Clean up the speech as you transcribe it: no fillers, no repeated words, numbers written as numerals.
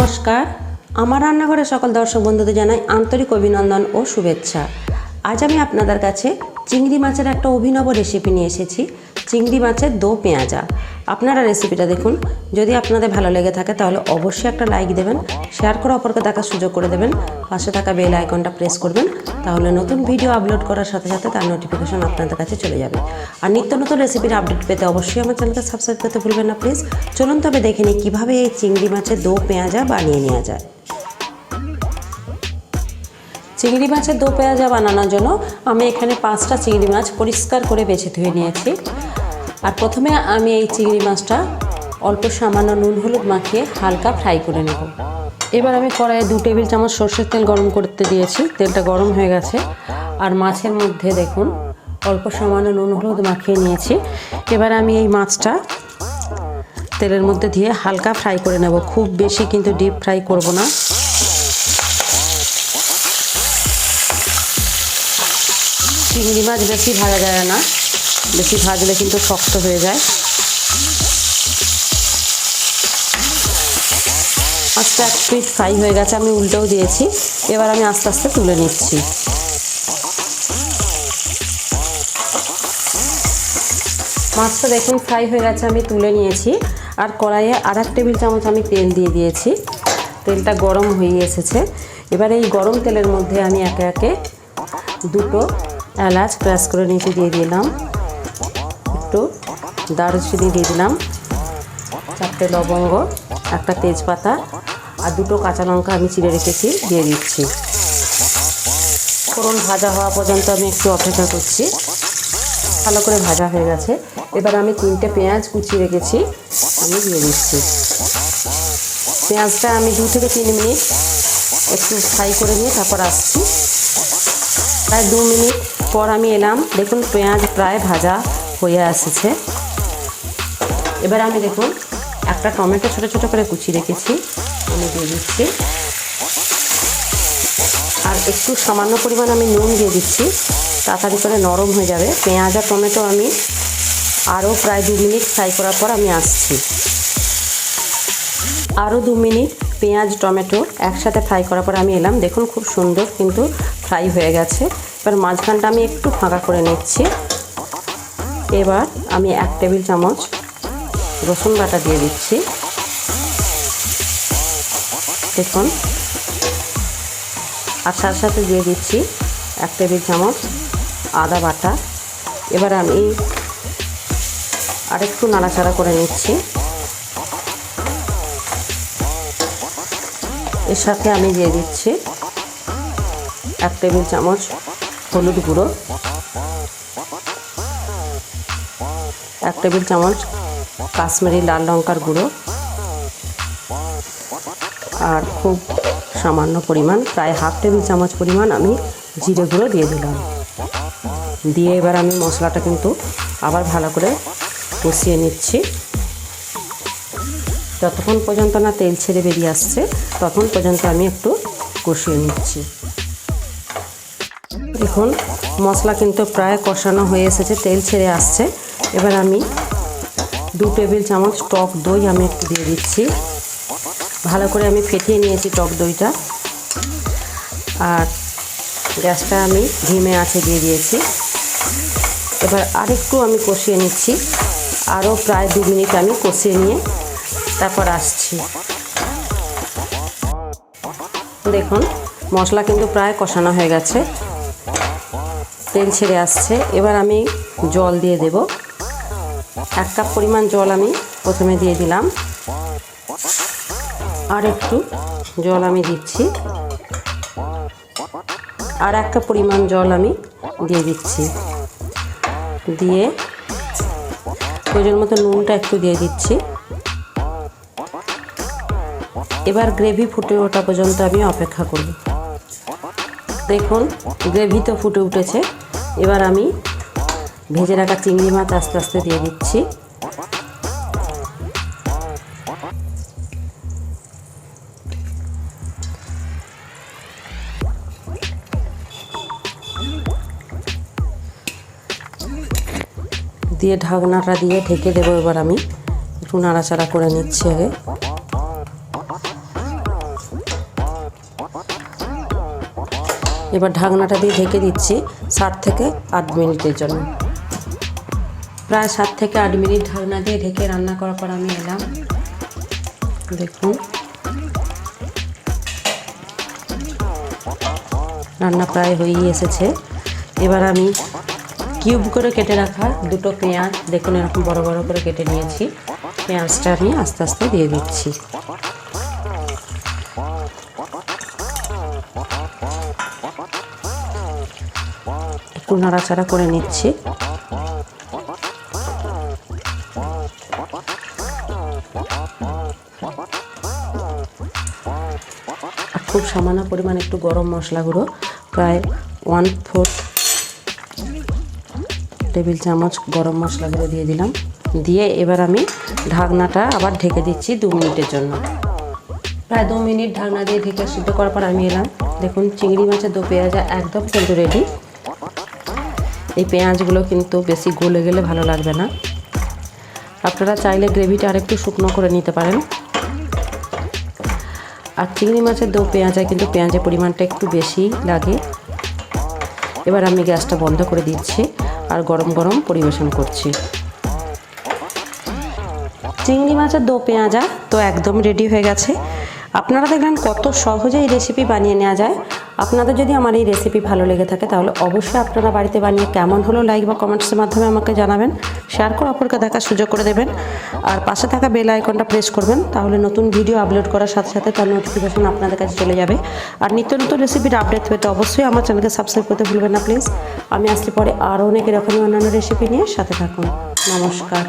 নমস্কার, আমার রান্নাঘরে সকল দর্শক বন্ধুদের জানাই আন্তরিক অভিনন্দন ও শুভেচ্ছা। আজ আমি আপনাদের কাছে চিংড়ি মাছের একটা অভিনব রেসিপি নিয়ে এসেছি, চিংড়ি মাছের দো পেঁয়াজা। আপনারা রেসিপিটা দেখুন। যদি আপনাদের ভালো লেগে থাকে তাহলে অবশ্যই একটা লাইক দেবেন, শেয়ার করে অপরকে দেখার সুযোগ করে দেবেন, পাশে থাকা বেল আইকনটা প্রেস করবেন, তাহলে নতুন ভিডিও আপলোড করার সাথে সাথে তার নোটিফিকেশন আপনাদের কাছে চলে যাবে। আর নিত্য নতুন রেসিপির আপডেট পেতে অবশ্যই আমার চ্যানেলকে সাবস্ক্রাইব করতে ভুলবেন না প্লিজ। চলুন তবে দেখে নিই কীভাবে এই চিংড়ি মাছের দো পেঁয়াজা বানিয়ে নেওয়া যায়। চিংড়ি মাছের দো পেঁয়াজা বানানোর জন্য আমি এখানে 5টা চিংড়ি মাছ পরিষ্কার করে বেছে ধুয়ে নিয়েছি। আর প্রথমে আমি এই চিংড়ি মাছটা অল্প সামান্য নুন হলুদ মাখিয়ে হালকা ফ্রাই করে নেব। এবার আমি কড়াইয়ে 2 টেবিল চামচ সরষের তেল গরম করতে দিয়েছি। তেলটা গরম হয়ে গেছে। আর মাছের মধ্যে দেখুন অল্প সামান্য নুন হলুদ মাখিয়ে নিয়েছি। এবার আমি এই মাছটা তেলের মধ্যে দিয়ে হালকা ফ্রাই করে নেব, খুব বেশি কিন্তু ডিপ ফ্রাই করব না। চিংড়ি মাছ বেশি ভাজা যায় না, বেশি ভাজলে কিন্তু শক্ত হয়ে যায়। মাছটা এক পিঠ ফ্রাই হয়ে গেছে, আমি উল্টেও দিয়েছি। এবার আমি আস্তে আস্তে তুলে নিচ্ছি। মাছটা দেখুন ফ্রাই হয়ে গেছে, আমি তুলে নিয়েছি। আর কড়াইয়ে 1 টেবিল চামচ আমি তেল দিয়ে দিয়েছি। তেলটা গরম হয়ে এসেছে। এবার এই গরম তেলের মধ্যে আমি একে একে 2টো এলাচ ক্রাশ করে নিচে দিয়ে দিলাম, একটু দারুচিনি দিয়ে দিলাম, 4টে লবঙ্গ, একটা তেজপাতা আর 2টো কাঁচা লঙ্কা আমি চিড়ে রেখেছি দিয়ে দিচ্ছি। ফোড়ন ভাজা হওয়া পর্যন্ত আমি একটু অপেক্ষা করছি। ভালো করে ভাজা হয়ে গেছে। এবার আমি 3টে পেঁয়াজ কুচিয়ে রেখেছি, আমি দিয়ে দিচ্ছি। পেঁয়াজটা আমি 2 থেকে 3 মিনিট একটু ফ্রাই করে নিয়ে তারপর আসছি। প্রায় 2 মিনিট পর আমি এলাম, দেখুন পেঁয়াজ প্রায় ভাজা হয়ে এসেছে। এবার আমি দেখুন একটা টমেটো ছোটো ছোটো করে কুচিয়ে রেখেছি, আমি দিয়ে দিচ্ছি। আর একটু সামান্য পরিমাণ আমি নুন দিয়ে দিচ্ছি, তাড়াতাড়ি করে নরম হয়ে যাবে। পেঁয়াজ আর টমেটো আমি আরও প্রায় 2 মিনিট ফ্রাই করার পর আমি আসছি। আরও 2 মিনিট পেঁয়াজ টমেটো একসাথে ফ্রাই করার পর আমি এলাম, দেখুন খুব সুন্দর কিন্তু ফ্রাই হয়ে গেছে। এবার মাঝখানটা আমি একটু ফাঁকা করে নিচ্ছি। এবার আমি 1 টেবিল চামচ রসুন বাটা দিয়ে দিচ্ছি, দেখুন। আর সাথে সাথে দিয়ে দিচ্ছি 1 টেবিল চামচ আদা বাটা। এবার আমি আরেকটু নাড়াচাড়া করে নিচ্ছি। এর সাথে আমি দিয়ে দিচ্ছি 1 টেবিল চামচ হলুদ গুঁড়ো, 1 টেবিল চামচ কাশ্মীরি লাল লঙ্কার গুঁড়ো, আর খুব সামান্য পরিমাণ প্রায় 1/2 টেবিল চামচ পরিমাণ আমি জিরে গুঁড়ো দিয়ে দিলাম। দিয়ে এবার আমি মশলাটা কিন্তু আবার ভালো করে কষিয়ে নিচ্ছি। যতক্ষণ পর্যন্ত না তেল ছেড়ে বেরিয়ে আসছে ততক্ষণ পর্যন্ত আমি একটু কষিয়ে নিচ্ছি। দেখুন মশলা কিন্তু প্রায় কষানো হয়ে এসেছে, তেল ছেড়ে আসছে। এবার আমি 2 টেবিল চামচ টক দই আমি একটু দিয়ে দিচ্ছি। ভালো করে আমি ফেটিয়ে নিয়েছি টক দইটা। আর গ্যাসটা আমি ধিমে আঁচে দিয়ে দিয়েছি। এবার আরেকটু আমি কষিয়ে নিচ্ছি, আরও প্রায় 2 মিনিট আমি কষিয়ে নিয়ে তারপর আসছি। দেখুন মশলা কিন্তু প্রায় কষানো হয়ে গেছে, তেল ছেড়ে আসছে। এবার আমি জল দিয়ে দেব। 1 কাপ পরিমাণ জল আমি প্রথমে দিয়ে দিলাম। আর একটু জল আমি দিচ্ছি। আর 1 কাপ পরিমাণ জল আমি দিয়ে দিচ্ছি। দিয়ে প্রয়োজন মতো নুনটা একটু দিয়ে দিচ্ছি। এবার গ্রেভি ফুটে ওঠা পর্যন্ত আমি অপেক্ষা করব। দেখুন গ্রেভি তো ফুটে উঠেছে। এবার আমি ভেজে রাখা চিংড়ি মাছ আস্তে আস্তে দিয়ে দিচ্ছি। দিয়ে ঢাকনাটা দিয়ে ঢেকে দেবো। এবার আমি একটু নাড়াচাড়া করে নিচ্ছি আগে। এবার ঢাকনাটা দিয়ে ঢেকে দিচ্ছি 7 থেকে 8 মিনিটের জন্য। প্রায় 7 থেকে 8 মিনিট ঢাকনা দিয়ে ঢেকে রান্না করার পর আমি এলাম। দেখুন রান্না প্রায় হয়েই এসেছে। এবার আমি কিউব করে কেটে রাখা 2টো পেঁয়াজ, দেখুন এরকম বড় বড় করে কেটে নিয়েছি। পেঁয়াজটা আমি আস্তে আস্তে দিয়ে দিচ্ছি। একটু নাড়াচাড়া করে নিচ্ছি। আর খুব সামান্য পরিমাণ একটু গরম মশলা গুঁড়ো, প্রায় 1/4 টেবিল চামচ গরম মশলা গুঁড়ো দিয়ে দিলাম। দিয়ে এবার আমি ঢাকনাটা আবার ঢেকে দিচ্ছি 2 মিনিটের জন্য। প্রায় 2 মিনিট ঢাকনা দিয়ে ঢেকে সিদ্ধ করার পর আমি এলাম। দেখুন চিংড়ি মাছের দো পেঁয়াজা একদম কিন্তু রেডি। এই পেঁয়াজগুলো কিন্তু বেশি গলে গেলে ভালো লাগবে না। আপনারা চাইলে গ্রেভিটা আরেকটু শুকনো করে নিতে পারেন। আর চিংড়ি মাছের দো পেঁয়াজা কিন্তু পেঁয়াজের পরিমাণটা একটু বেশি লাগে। এবার আমি গ্যাসটা বন্ধ করে দিচ্ছি আর গরম গরম পরিবেশন করছি। চিংড়ি মাছের দো পেঁয়াজা তো একদম রেডি হয়ে গেছে। আপনারা দেখলেন কত সহজে এই রেসিপি বানিয়ে নেওয়া যায়। আপনাদের যদি আমার এই রেসিপি ভালো লেগে থাকে তাহলে অবশ্যই আপনারা বাড়িতে বানিয়ে কেমন হলো লাইক বা কমেন্টসের মাধ্যমে আমাকে জানাবেন। শেয়ার করে অপরকে দেখার সুযোগ করে দেবেন। আর পাশে থাকা বেল আইকনটা প্রেস করবেন, তাহলে নতুন ভিডিও আপলোড করার সাথে সাথে তার নোটিফিকেশন আপনাদের কাছে চলে যাবে। আর নিত্য নতুন রেসিপির আপডেট পেতে অবশ্যই আমার চ্যানেলকে সাবস্ক্রাইব করতে ভুলবেন না প্লিজ। আমি আসতে পরে আরও অনেক এরকমই অন্যান্য রেসিপি নিয়ে সাথে থাকুন। নমস্কার।